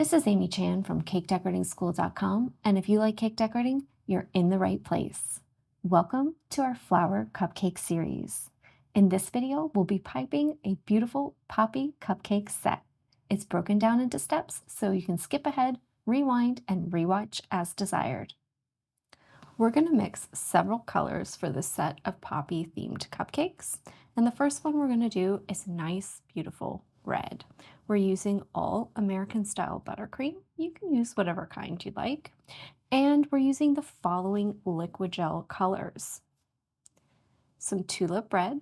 This is Amy Chan from CakeDecoratingSchool.com, and if you like cake decorating, you're in the right place. Welcome to our flower cupcake series. In this video, we'll be piping a beautiful poppy cupcake set. It's broken down into steps so you can skip ahead, rewind, and rewatch as desired. We're going to mix several colors for this set of poppy themed cupcakes. And the first one we're going to do is nice, beautiful red. We're using all American style buttercream. You can use whatever kind you like. And we're using the following liquid gel colors: some tulip red,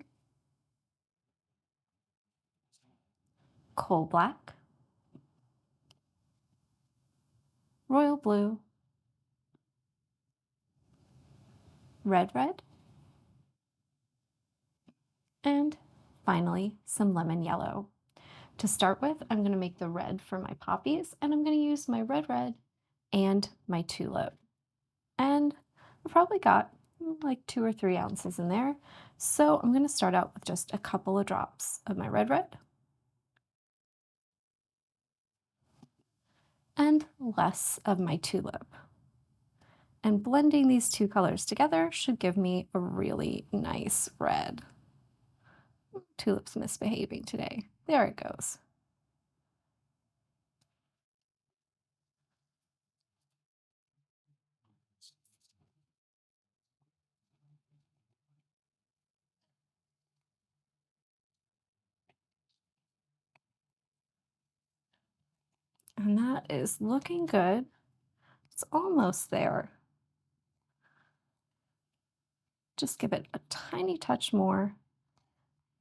coal black, royal blue, red, and finally some lemon yellow. To start with, I'm going to make the red for my poppies, and I'm going to use my red and my tulip. And I probably got like 2 or 3 ounces in there. So I'm going to start out with just a couple of drops of my red and less of my tulip. And blending these two colors together should give me a really nice red. Tulip's misbehaving today. There it goes. And that is looking good. It's almost there. Just give it a tiny touch more,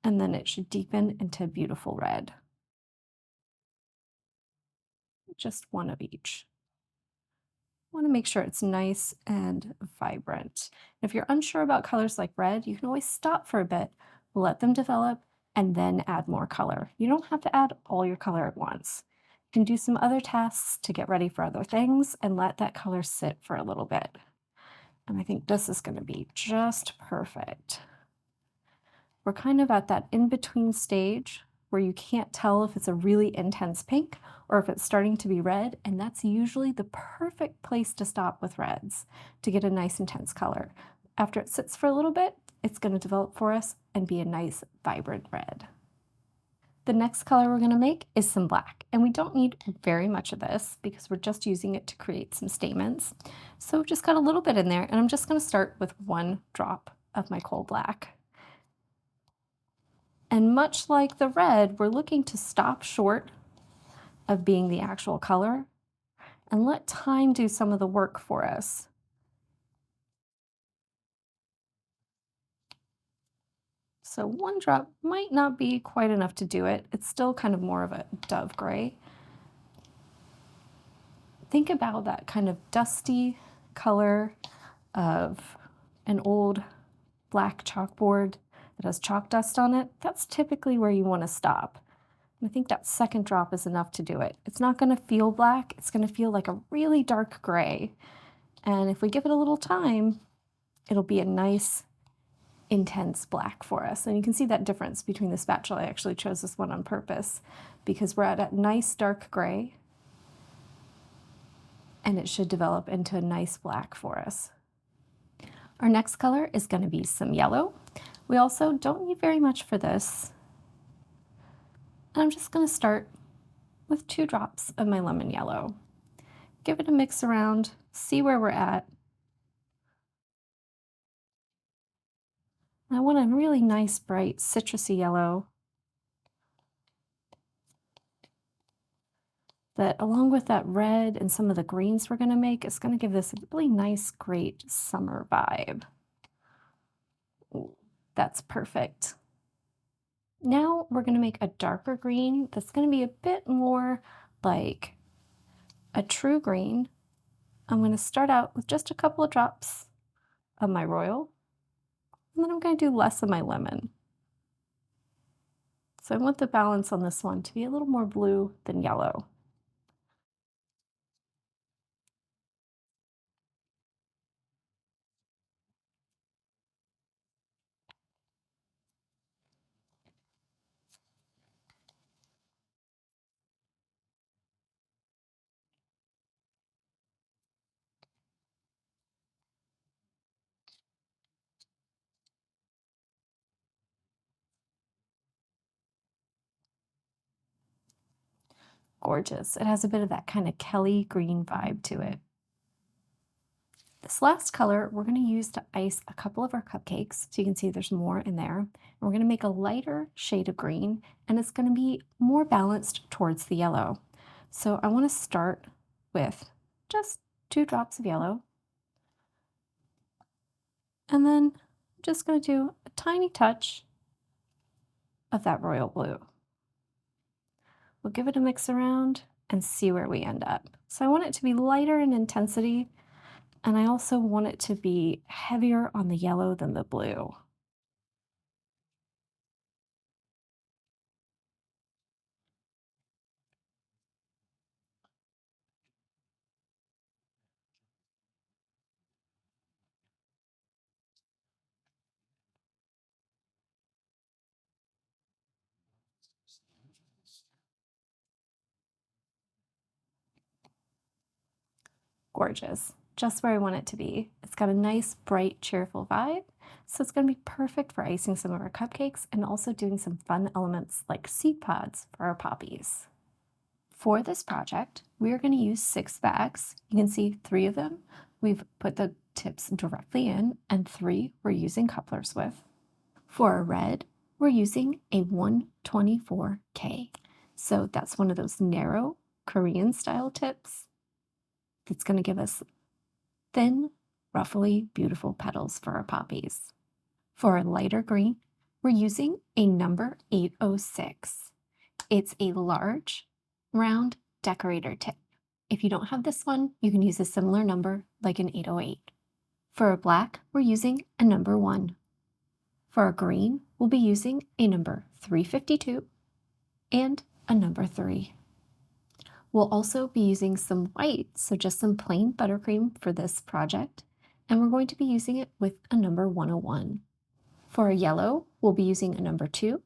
and then it should deepen into a beautiful red. Just one of each. Want to make sure it's nice and vibrant. If you're unsure about colors like red, you can always stop for a bit, let them develop, and then add more color. You don't have to add all your color at once. You can do some other tasks to get ready for other things and let that color sit for a little bit. And I think this is going to be just perfect. We're kind of at that in-between stage where you can't tell if it's a really intense pink or if it's starting to be red, and that's usually the perfect place to stop with reds to get a nice intense color. After it sits for a little bit, it's going to develop for us and be a nice vibrant red. The next color we're going to make is some black, and we don't need very much of this because we're just using it to create some stamens. So we've just got a little bit in there, and I'm just going to start with 1 drop of my coal black. And much like the red, we're looking to stop short of being the actual color and let time do some of the work for us. So 1 drop might not be quite enough to do it. It's still kind of more of a dove gray. Think about that kind of dusty color of an old black chalkboard that has chalk dust on it. That's typically where you want to stop. I think that 2nd drop is enough to do it. It's not going to feel black. It's going to feel like a really dark gray. And if we give it a little time, it'll be a nice, intense black for us. And you can see that difference between the spatula. I actually chose this one on purpose because we're at a nice dark gray, and it should develop into a nice black for us. Our next color is going to be some yellow. We also don't need very much for this. And I'm just going to start with 2 drops of my lemon yellow. Give it a mix around, see where we're at. I want a really nice, bright, citrusy yellow that, along with that red and some of the greens we're going to make, is going to give this a really nice, great summer vibe. Ooh, that's perfect. Now we're going to make a darker green that's going to be a bit more like a true green. I'm going to start out with just a couple of drops of my royal, and then I'm going to do less of my lemon. So I want the balance on this one to be a little more blue than yellow. Gorgeous. It has a bit of that kind of Kelly green vibe to it. This last color we're going to use to ice a couple of our cupcakes. So you can see there's more in there. And we're going to make a lighter shade of green, and it's going to be more balanced towards the yellow. So I want to start with just 2 drops of yellow. And then I'm just going to do a tiny touch of that royal blue. We'll give it a mix around and see where we end up. So I want it to be lighter in intensity, and I also want it to be heavier on the yellow than the blue. Gorgeous. Just where I want it to be. It's got a nice, bright, cheerful vibe, so it's going to be perfect for icing some of our cupcakes and also doing some fun elements like seed pods for our poppies. For this project, we are going to use 6 bags. You can see 3 of them we've put the tips directly in, and 3 we're using couplers with. For our red, we're using a 124K. So that's one of those narrow Korean style tips that's going to give us thin, ruffly, beautiful petals for our poppies. For our lighter green, we're using a number 806. It's a large, round decorator tip. If you don't have this one, you can use a similar number like an 808. For our black, we're using a number 1. For our green, we'll be using a number 352 and a number 3. We'll also be using some white, so just some plain buttercream for this project, and we're going to be using it with a number 101. For our yellow, we'll be using a number 2,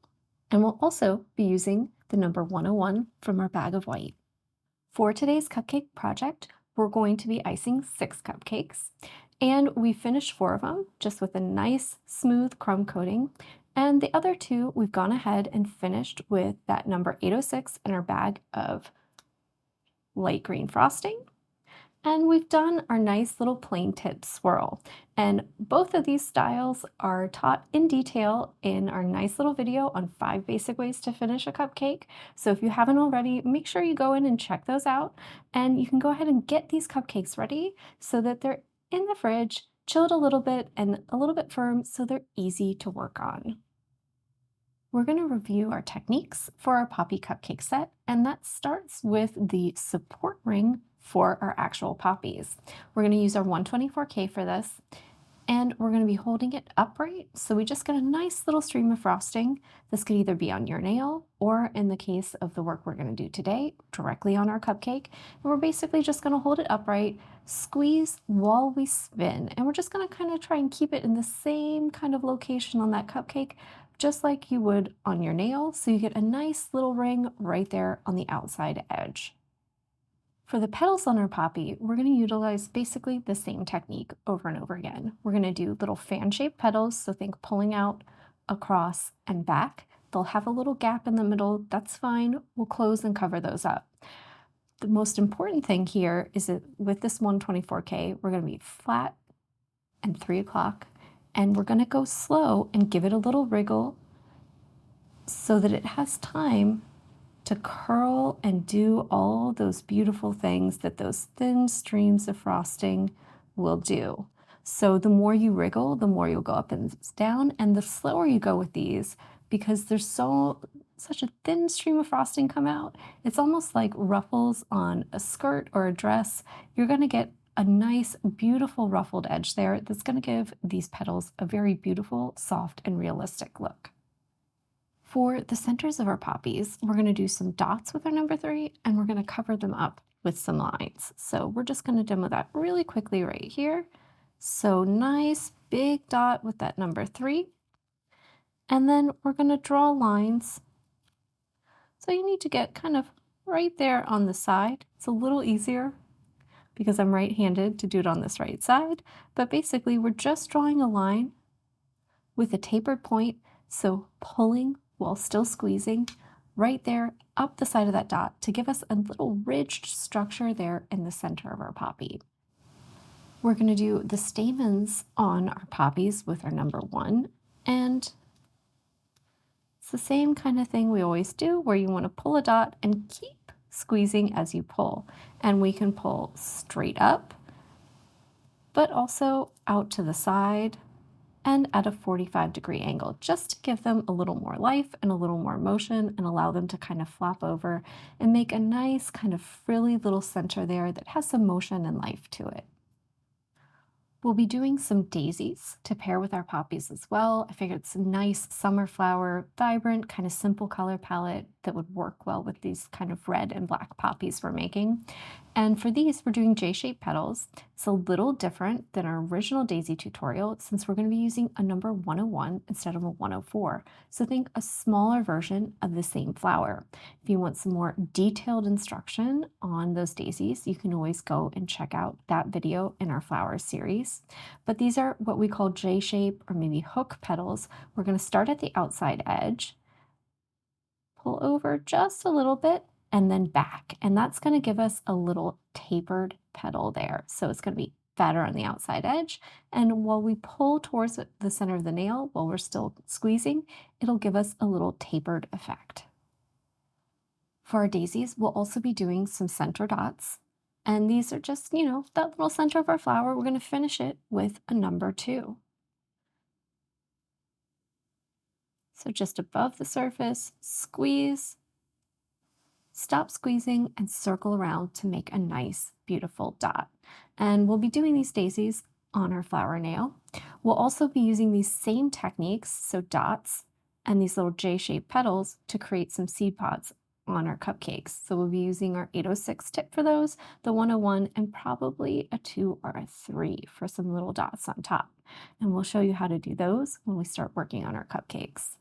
and we'll also be using the number 101 from our bag of white. For today's cupcake project, we're going to be icing 6 cupcakes, and we finished 4 of them just with a nice smooth crumb coating, and the other 2 we've gone ahead and finished with that number 806 in our bag of light green frosting. And we've done our nice little plain tip swirl. And both of these styles are taught in detail in our nice little video on 5 basic ways to finish a cupcake. So if you haven't already, make sure you go in and check those out. And you can go ahead and get these cupcakes ready so that they're in the fridge, chilled a little bit and a little bit firm so they're easy to work on. We're going to review our techniques for our Poppy cupcake set, and that starts with the support ring for our actual poppies. We're going to use our 124K for this, and we're going to be holding it upright, so we just get a nice little stream of frosting. This could either be on your nail, or in the case of the work we're going to do today, directly on our cupcake. And we're basically just going to hold it upright, squeeze while we spin, and we're just going to kind of try and keep it in the same kind of location on that cupcake, just like you would on your nail, so you get a nice little ring right there on the outside edge. For the petals on our poppy, we're going to utilize basically the same technique over and over again. We're going to do little fan-shaped petals, so think pulling out across and back. They'll have a little gap in the middle, that's fine. We'll close and cover those up. The most important thing here is that with this 124K, we're going to be flat and 3 o'clock, and we're going to go slow and give it a little wriggle so that it has time to curl and do all those beautiful things that those thin streams of frosting will do. So the more you wriggle, the more you'll go up and down, and the slower you go with these, because there's such a thin stream of frosting come out, it's almost like ruffles on a skirt or a dress. You're going to get a nice, beautiful ruffled edge there that's going to give these petals a very beautiful, soft, and realistic look. For the centers of our poppies, we're going to do some dots with our number 3, and we're going to cover them up with some lines. So we're just going to demo that really quickly right here. So nice big dot with that number 3. And then we're going to draw lines. So you need to get kind of right there on the side. It's a little easier because I'm right-handed to do it on this right side. But basically, we're just drawing a line with a tapered point, so pulling while still squeezing right there up the side of that dot to give us a little ridged structure there in the center of our poppy. We're going to do the stamens on our poppies with our number 1, and it's the same kind of thing we always do where you want to pull a dot and keep squeezing as you pull. And we can pull straight up, but also out to the side and at a 45-degree angle, just to give them a little more life and a little more motion and allow them to kind of flop over and make a nice kind of frilly little center there that has some motion and life to it. We'll be doing some daisies to pair with our poppies as well. I figured it's a nice summer flower, vibrant, kind of simple color palette that would work well with these kind of red and black poppies we're making. And for these, we're doing J-shaped petals. It's a little different than our original daisy tutorial since we're going to be using a number 101 instead of a 104. So think a smaller version of the same flower. If you want some more detailed instruction on those daisies, you can always go and check out that video in our flower series. But these are what we call J-shape or maybe hook petals. We're going to start at the outside edge, pull over just a little bit, and then back. And that's going to give us a little tapered petal there. So it's going to be fatter on the outside edge. And while we pull towards the center of the nail, while we're still squeezing, it'll give us a little tapered effect. For our daisies, we'll also be doing some center dots. And these are just, that little center of our flower. We're going to finish it with a number 2. So just above the surface, squeeze, stop squeezing, and circle around to make a nice, beautiful dot. And we'll be doing these daisies on our flower nail. We'll also be using these same techniques, so dots and these little J-shaped petals, to create some seed pods on our cupcakes. So we'll be using our 806 tip for those, the 101, and probably a 2 or a 3 for some little dots on top. And we'll show you how to do those when we start working on our cupcakes.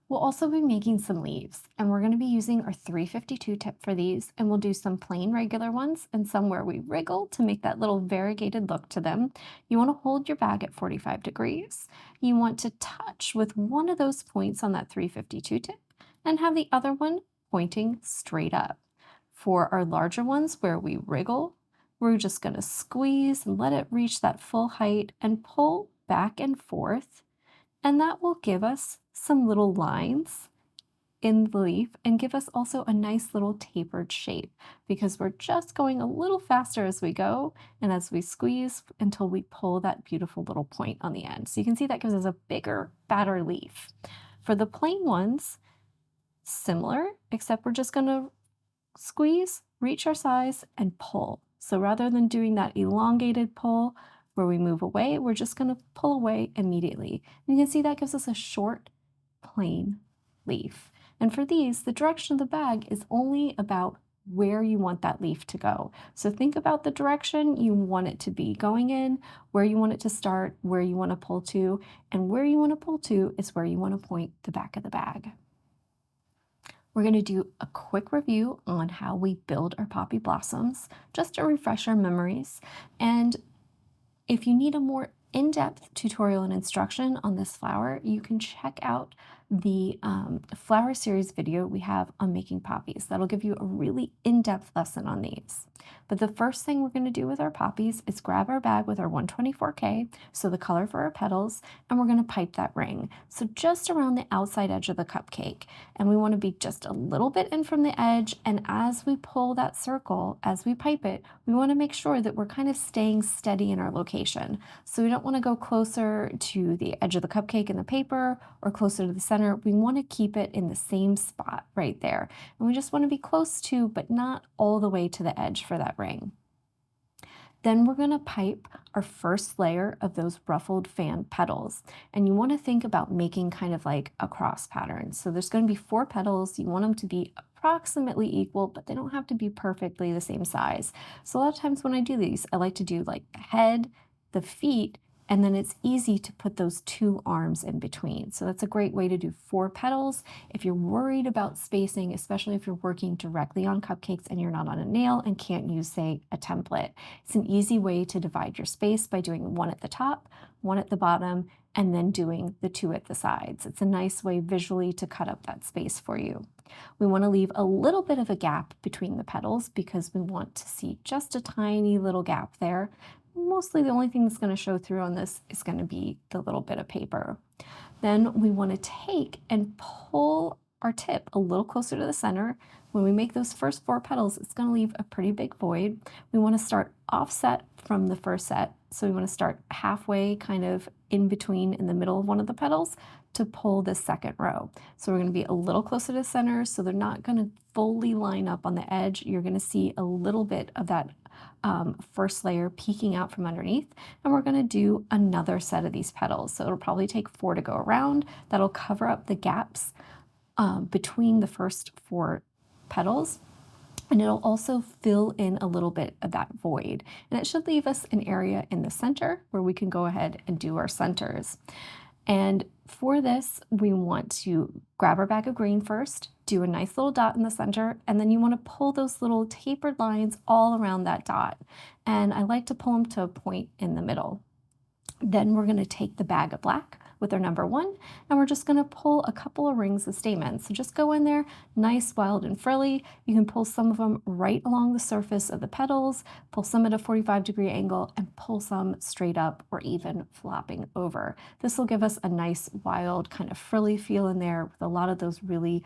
We'll also be making some leaves, and we're going to be using our 352 tip for these, and we'll do some plain regular ones and some where we wriggle to make that little variegated look to them. You want to hold your bag at 45 degrees. You want to touch with one of those points on that 352 tip and have the other one pointing straight up. For our larger ones where we wriggle, we're just going to squeeze and let it reach that full height and pull back and forth, and that will give us some little lines in the leaf and give us also a nice little tapered shape because we're just going a little faster as we go and as we squeeze until we pull that beautiful little point on the end. So you can see that gives us a bigger, fatter leaf. For the plain ones, similar, except we're just going to squeeze, reach our size, and pull. So rather than doing that elongated pull where we move away, we're just going to pull away immediately. And you can see that gives us a short, plain leaf. And for these, the direction of the bag is only about where you want that leaf to go. So think about the direction you want it to be going in, where you want it to start, where you want to pull to, and where you want to pull to is where you want to point the back of the bag. We're going to do a quick review on how we build our poppy blossoms, just to refresh our memories. And if you need a more in-depth tutorial and instruction on this flower, you can check out the flower series video we have on making poppies. That'll give you a really in-depth lesson on these. But the first thing we're going to do with our poppies is grab our bag with our 124K, so the color for our petals, and we're going to pipe that ring. So just around the outside edge of the cupcake. And we want to be just a little bit in from the edge, and as we pull that circle, as we pipe it, we want to make sure that we're kind of staying steady in our location. So we don't want to go closer to the edge of the cupcake in the paper or closer to the center. We want to keep it in the same spot right there. And we just want to be close to, but not all the way to the edge for that ring. Then we're going to pipe our first layer of those ruffled fan petals. And you want to think about making kind of like a cross pattern. So there's going to be 4 petals. You want them to be approximately equal, but they don't have to be perfectly the same size. So a lot of times when I do these, I like to do like the head, the feet, and then it's easy to put those two arms in between. So that's a great way to do 4 petals. If you're worried about spacing, especially if you're working directly on cupcakes and you're not on a nail and can't use, say, a template, it's an easy way to divide your space by doing 1 at the top, 1 at the bottom, and then doing the 2 at the sides. It's a nice way visually to cut up that space for you. We want to leave a little bit of a gap between the petals because we want to see just a tiny little gap there. Mostly the only thing that's going to show through on this is going to be the little bit of paper. Then we want to take and pull our tip a little closer to the center. When we make those first 4 petals, it's going to leave a pretty big void. We want to start offset from the first set. So we want to start halfway, kind of in between in the middle of one of the petals to pull this second row. So we're going to be a little closer to the center, so they're not going to fully line up on the edge. You're going to see a little bit of that first layer peeking out from underneath, and we're going to do another set of these petals. So it'll probably take 4 to go around. That'll cover up the gaps between the first 4 petals, and it'll also fill in a little bit of that void. And it should leave us an area in the center where we can go ahead and do our centers. And for this, we want to grab our bag of green first, do a nice little dot in the center, and then you want to pull those little tapered lines all around that dot. And I like to pull them to a point in the middle. Then we're going to take the bag of black with our number 1, and we're just going to pull a couple of rings of stamens. So just go in there, nice, wild, and frilly. You can pull some of them right along the surface of the petals, pull some at a 45-degree angle, and pull some straight up or even flopping over. This will give us a nice, wild, kind of frilly feel in there with a lot of those really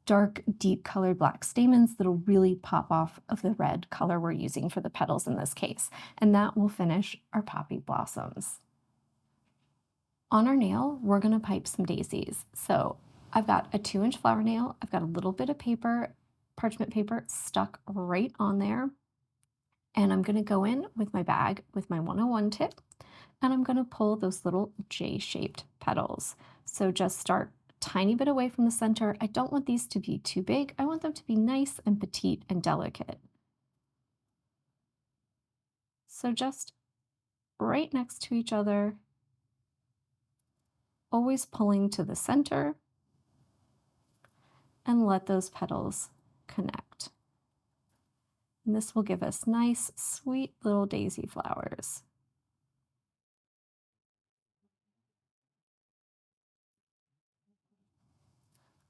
dark, deep colored black stamens that'll really pop off of the red color we're using for the petals in this case. And that will finish our poppy blossoms. On our nail, we're going to pipe some daisies. So I've got a 2-inch flower nail. I've got a little bit of paper, parchment paper stuck right on there. And I'm going to go in with my bag with my 101 tip, and I'm going to pull those little J-shaped petals. So just start a tiny bit away from the center. I don't want these to be too big. I want them to be nice and petite and delicate. So just right next to each other, always pulling to the center, and let those petals connect. And this will give us nice, sweet little daisy flowers.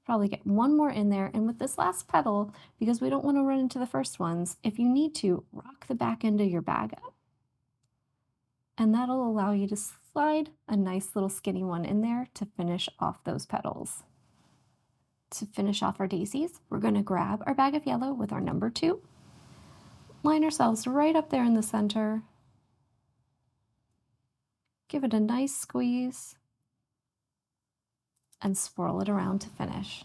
Probably get 1 more in there, and with this last petal, because we don't want to run into the first ones, if you need to, rock the back end of your bag up, and that'll allow you to slide a nice little skinny one in there to finish off those petals. To finish off our daisies, we're going to grab our bag of yellow with our number 2, line ourselves right up there in the center, give it a nice squeeze, and swirl it around to finish.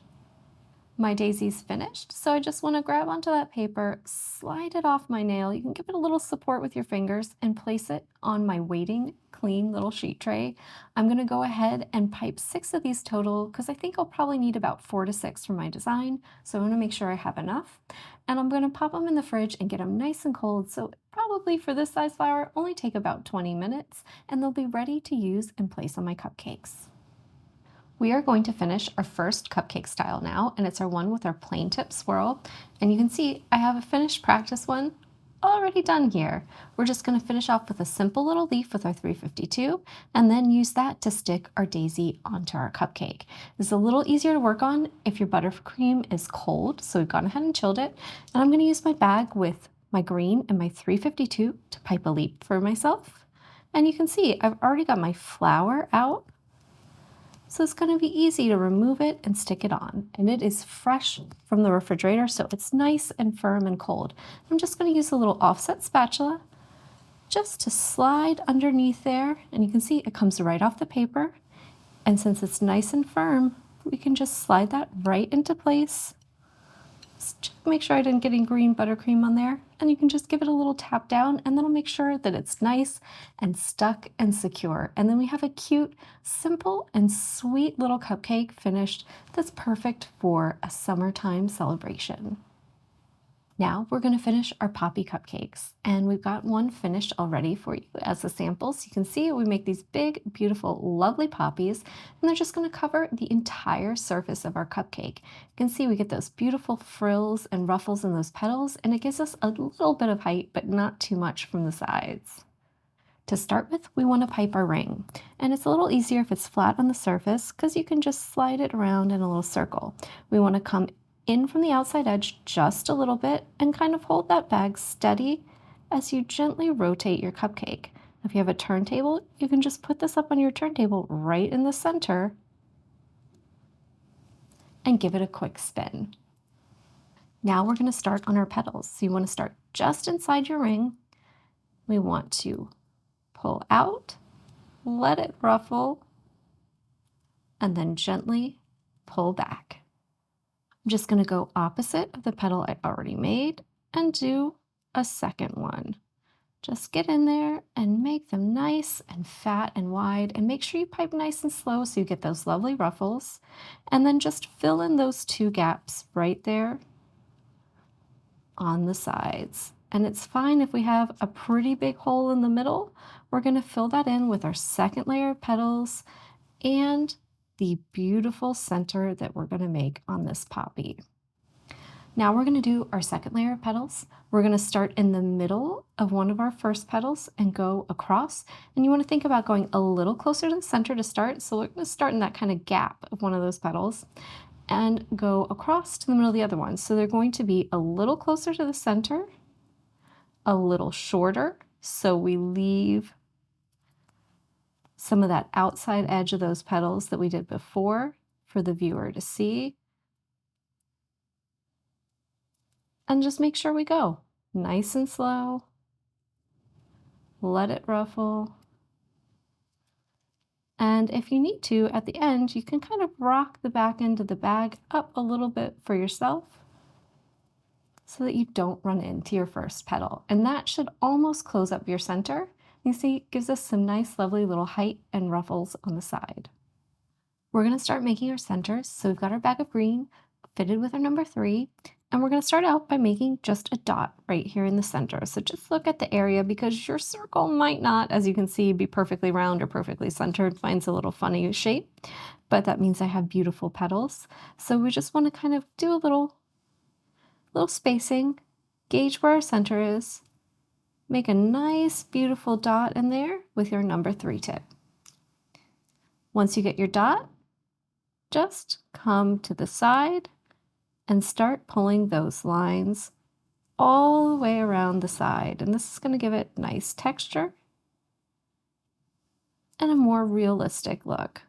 My daisy's finished, so I just want to grab onto that paper, slide it off my nail. You can give it a little support with your fingers and place it on my waiting clean little sheet tray. I'm going to go ahead and pipe 6 of these total because I think I'll probably need about 4 to 6 for my design, so I want to make sure I have enough. And I'm going to pop them in the fridge and get them nice and cold, so probably for this size flower only take about 20 minutes, and they'll be ready to use and place on my cupcakes. We are going to finish our first cupcake style now, and it's our one with our plain tip swirl. And you can see I have a finished practice one already done here. We're just going to finish off with a simple little leaf with our 352 and then use that to stick our daisy onto our cupcake. This is a little easier to work on if your buttercream is cold, so we've gone ahead and chilled it. And I'm going to use my bag with my green and my 352 to pipe a leaf for myself. And you can see I've already got my flower out. So it's going to be easy to remove it and stick it on. And it is fresh from the refrigerator, so it's nice and firm and cold. I'm just going to use a little offset spatula just to slide underneath there. And you can see it comes right off the paper. And since it's nice and firm, we can just slide that right into place. Just make sure I didn't get any green buttercream on there. And you can just give it a little tap down, and then I'll make sure that it's nice and stuck and secure. And then we have a cute, simple, and sweet little cupcake finished that's perfect for a summertime celebration. Now we're going to finish our poppy cupcakes, and we've got one finished already for you as a sample. So you can see we make these big, beautiful, lovely poppies, and they're just going to cover the entire surface of our cupcake. You can see we get those beautiful frills and ruffles in those petals, and it gives us a little bit of height, but not too much from the sides. To start with, we want to pipe our ring, and it's a little easier if it's flat on the surface because you can just slide it around in a little circle. We want to come in from the outside edge just a little bit and kind of hold that bag steady as you gently rotate your cupcake. If you have a turntable, you can just put this up on your turntable right in the center and give it a quick spin. Now we're going to start on our petals. So you want to start just inside your ring. We want to pull out, let it ruffle, and then gently pull back. I'm just going to go opposite of the petal I already made and do a second one. Just get in there and make them nice and fat and wide, and make sure you pipe nice and slow so you get those lovely ruffles. And then just fill in those two gaps right there on the sides. And it's fine if we have a pretty big hole in the middle. We're going to fill that in with our second layer of petals and the beautiful center that we're going to make on this poppy. Now we're going to do our second layer of petals. We're going to start in the middle of one of our first petals and go across. And you want to think about going a little closer to the center to start. So we're going to start in that kind of gap of one of those petals and go across to the middle of the other one. So they're going to be a little closer to the center, a little shorter, so we leave some of that outside edge of those petals that we did before for the viewer to see. And just make sure we go nice and slow, let it ruffle. And if you need to, at the end, you can kind of rock the back end of the bag up a little bit for yourself so that you don't run into your first petal. And that should almost close up your center. You see, it gives us some nice, lovely little height and ruffles on the side. We're going to start making our centers. So we've got our bag of green fitted with our number 3. And we're going to start out by making just a dot right here in the center. So just look at the area because your circle might not, as you can see, be perfectly round or perfectly centered. Mine's a little funny shape, but that means I have beautiful petals. So we just want to kind of do a little spacing, gauge where our center is, make a nice, beautiful dot in there with your number 3 tip. Once you get your dot, just come to the side and start pulling those lines all the way around the side. And this is going to give it nice texture and a more realistic look.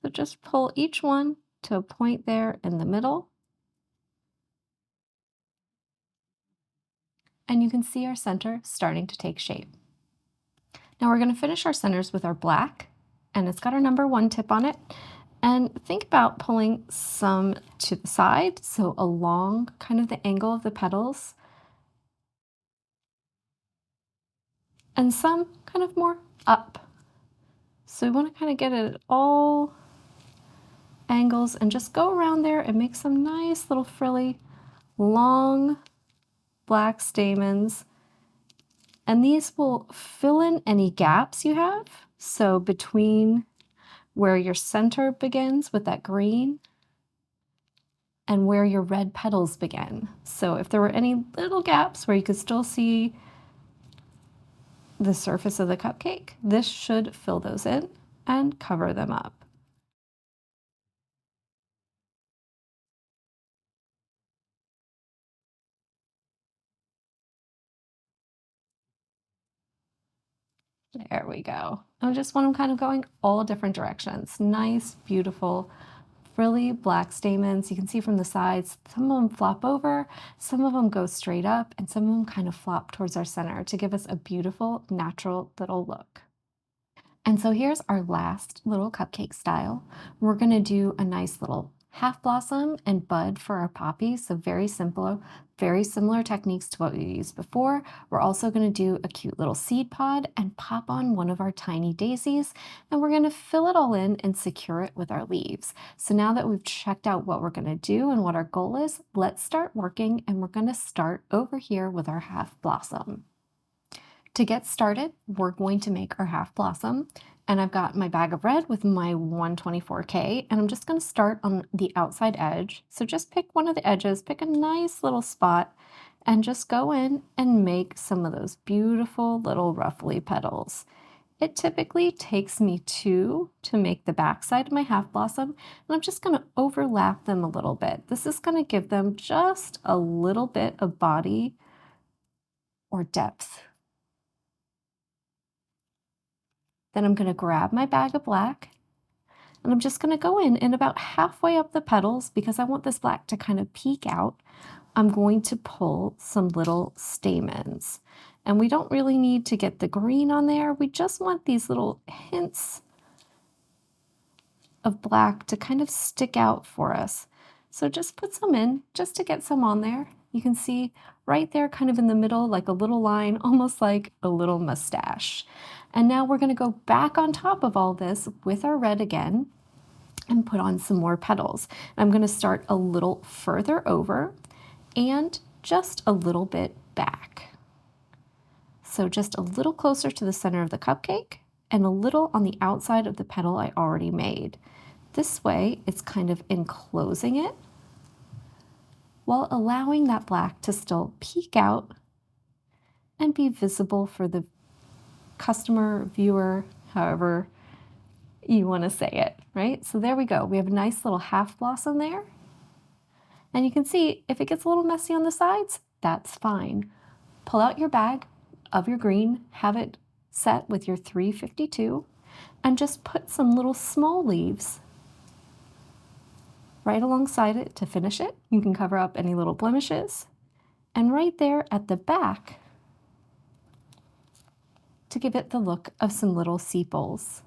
So just pull each one to a point there in the middle. And you can see our center starting to take shape. Now we're going to finish our centers with our black, and it's got our number 1 tip on it. And think about pulling some to the side, so along kind of the angle of the petals, and some kind of more up. So we want to kind of get it at all angles and just go around there and make some nice little frilly, long black stamens. And these will fill in any gaps you have. So between where your center begins with that green and where your red petals begin. So if there were any little gaps where you could still see the surface of the cupcake, this should fill those in and cover them up. There we go. I just want them kind of going all different directions. Nice, beautiful, frilly black stamens. You can see from the sides, some of them flop over, some of them go straight up, and some of them kind of flop towards our center to give us a beautiful, natural little look. And so here's our last little cupcake style. We're gonna do a nice little half blossom and bud for our poppy, so very simple, very similar techniques to what we used before. We're also going to do a cute little seed pod and pop on one of our tiny daisies, and we're going to fill it all in and secure it with our leaves. So now that we've checked out what we're going to do and what our goal is, let's start working, and we're going to start over here with our half blossom. To get started, we're going to make our half blossom, and I've got my bag of red with my 124K, and I'm just going to start on the outside edge. So just pick one of the edges, pick a nice little spot, and just go in and make some of those beautiful little ruffly petals. It typically takes me 2 to make the back side of my half blossom, and I'm just going to overlap them a little bit. This is going to give them just a little bit of body or depth. Then I'm going to grab my bag of black, and I'm just going to go in and about halfway up the petals, because I want this black to kind of peek out, I'm going to pull some little stamens. And we don't really need to get the green on there. We just want these little hints of black to kind of stick out for us. So just put some in just to get some on there. You can see right there kind of in the middle, like a little line, almost like a little mustache. And now we're going to go back on top of all this with our red again and put on some more petals. I'm going to start a little further over and just a little bit back. So just a little closer to the center of the cupcake and a little on the outside of the petal I already made. This way it's kind of enclosing it while allowing that black to still peek out and be visible for the customer, viewer, however you want to say it, right? So there we go. We have a nice little half blossom there. And you can see if it gets a little messy on the sides, that's fine. Pull out your bag of your green, have it set with your 352, and just put some little small leaves right alongside it to finish it. You can cover up any little blemishes. And right there at the back, to give it the look of some little sepals.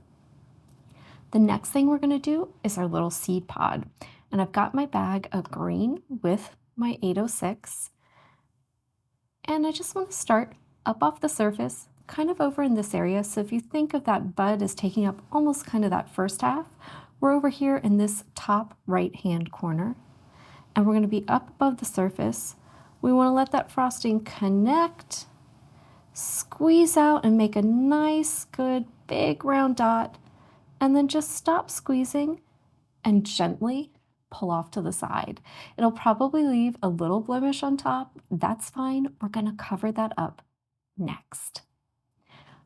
The next thing we're going to do is our little seed pod. And I've got my bag of green with my 806. And I just want to start up off the surface, kind of over in this area. So if you think of that bud as taking up almost kind of that first half, we're over here in this top right-hand corner. And we're going to be up above the surface. We want to let that frosting connect, squeeze out and make a nice, good, big round dot, and then just stop squeezing and gently pull off to the side. It'll probably leave a little blemish on top. That's fine. We're going to cover that up next.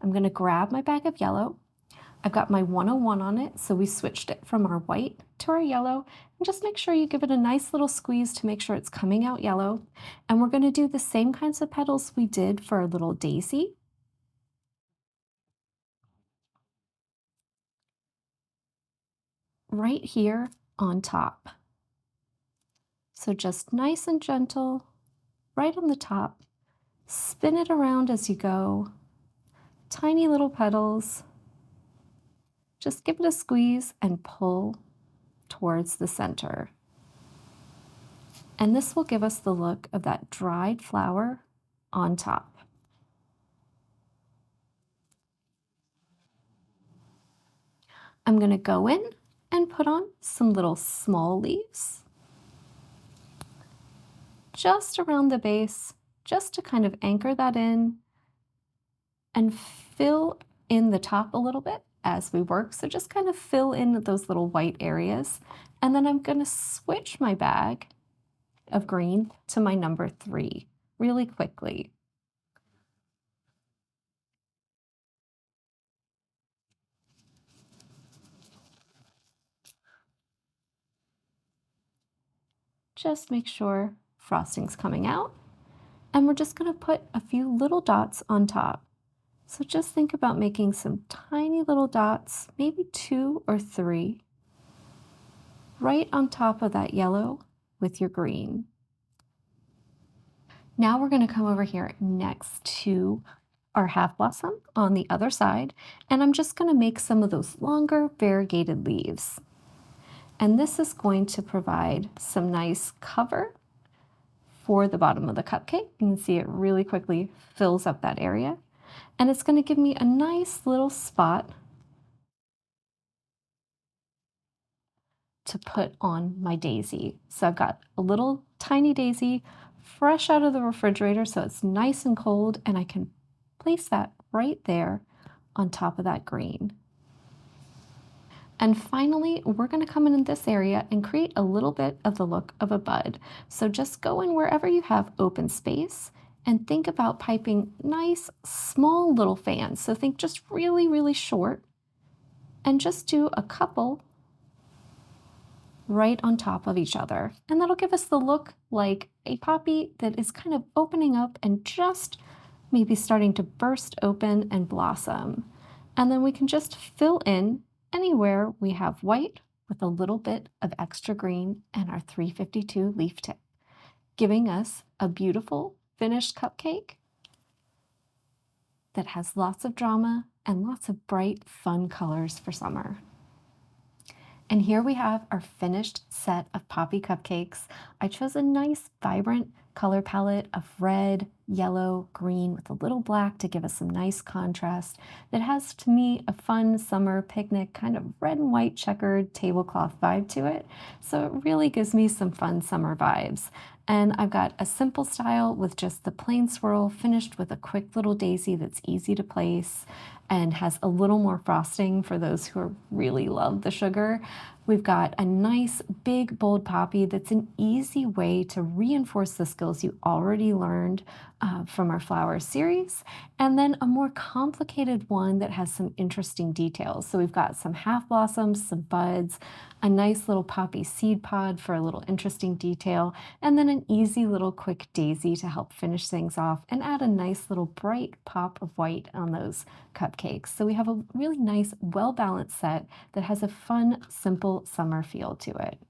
I'm going to grab my bag of yellow. I've got my 101 on it, so we switched it from our white to our yellow. And just make sure you give it a nice little squeeze to make sure it's coming out yellow. And we're going to do the same kinds of petals we did for our little daisy. Right here on top. So just nice and gentle, right on the top. Spin it around as you go. Tiny little petals. Just give it a squeeze and pull towards the center. And this will give us the look of that dried flower on top. I'm going to go in and put on some little small leaves just around the base, just to kind of anchor that in and fill in the top a little bit as we work. So just kind of fill in those little white areas. And then I'm going to switch my bag of green to my number 3 really quickly. Just make sure frosting's coming out. And we're just going to put a few little dots on top. So just think about making some tiny little dots, maybe 2 or 3, right on top of that yellow with your green. Now we're going to come over here next to our half blossom on the other side, and I'm just going to make some of those longer variegated leaves. And this is going to provide some nice cover for the bottom of the cupcake. You can see it really quickly fills up that area. And it's going to give me a nice little spot to put on my daisy. So I've got a little tiny daisy fresh out of the refrigerator, so it's nice and cold, and I can place that right there on top of that green. And finally, we're going to come in this area and create a little bit of the look of a bud. So just go in wherever you have open space and think about piping nice, small little fans. So think just really, really short, and just do a couple right on top of each other. And that'll give us the look like a poppy that is kind of opening up and just maybe starting to burst open and blossom. And then we can just fill in anywhere we have white with a little bit of extra green and our 352 leaf tip, giving us a beautiful finished cupcake that has lots of drama and lots of bright, fun colors for summer. And here we have our finished set of Poppy cupcakes. I chose a nice, vibrant color palette of red, yellow, green with a little black to give us some nice contrast that has, to me, a fun summer picnic, kind of red and white checkered tablecloth vibe to it. So it really gives me some fun summer vibes. And I've got a simple style with just the plain swirl finished with a quick little daisy that's easy to place and has a little more frosting for those who really love the sugar. We've got a nice big bold poppy that's an easy way to reinforce the skills you already learned from our flower series, and then a more complicated one that has some interesting details. So we've got some half blossoms, some buds, a nice little poppy seed pod for a little interesting detail, and then an easy little quick daisy to help finish things off and add a nice little bright pop of white on those cupcakes. So we have a really nice, well-balanced set that has a fun, simple summer feel to it.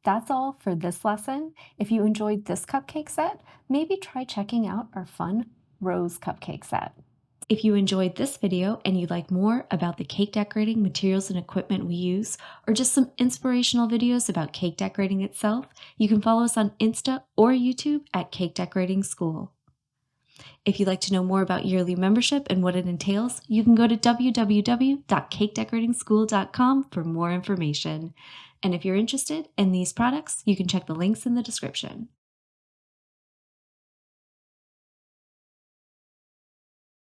That's all for this lesson. If you enjoyed this cupcake set, maybe try checking out our fun rose cupcake set. If you enjoyed this video and you'd like more about the cake decorating materials and equipment we use, or just some inspirational videos about cake decorating itself, you can follow us on Insta or YouTube at Cake Decorating School. If you'd like to know more about yearly membership and what it entails, you can go to www.cakedecoratingschool.com for more information. And if you're interested in these products, you can check the links in the description.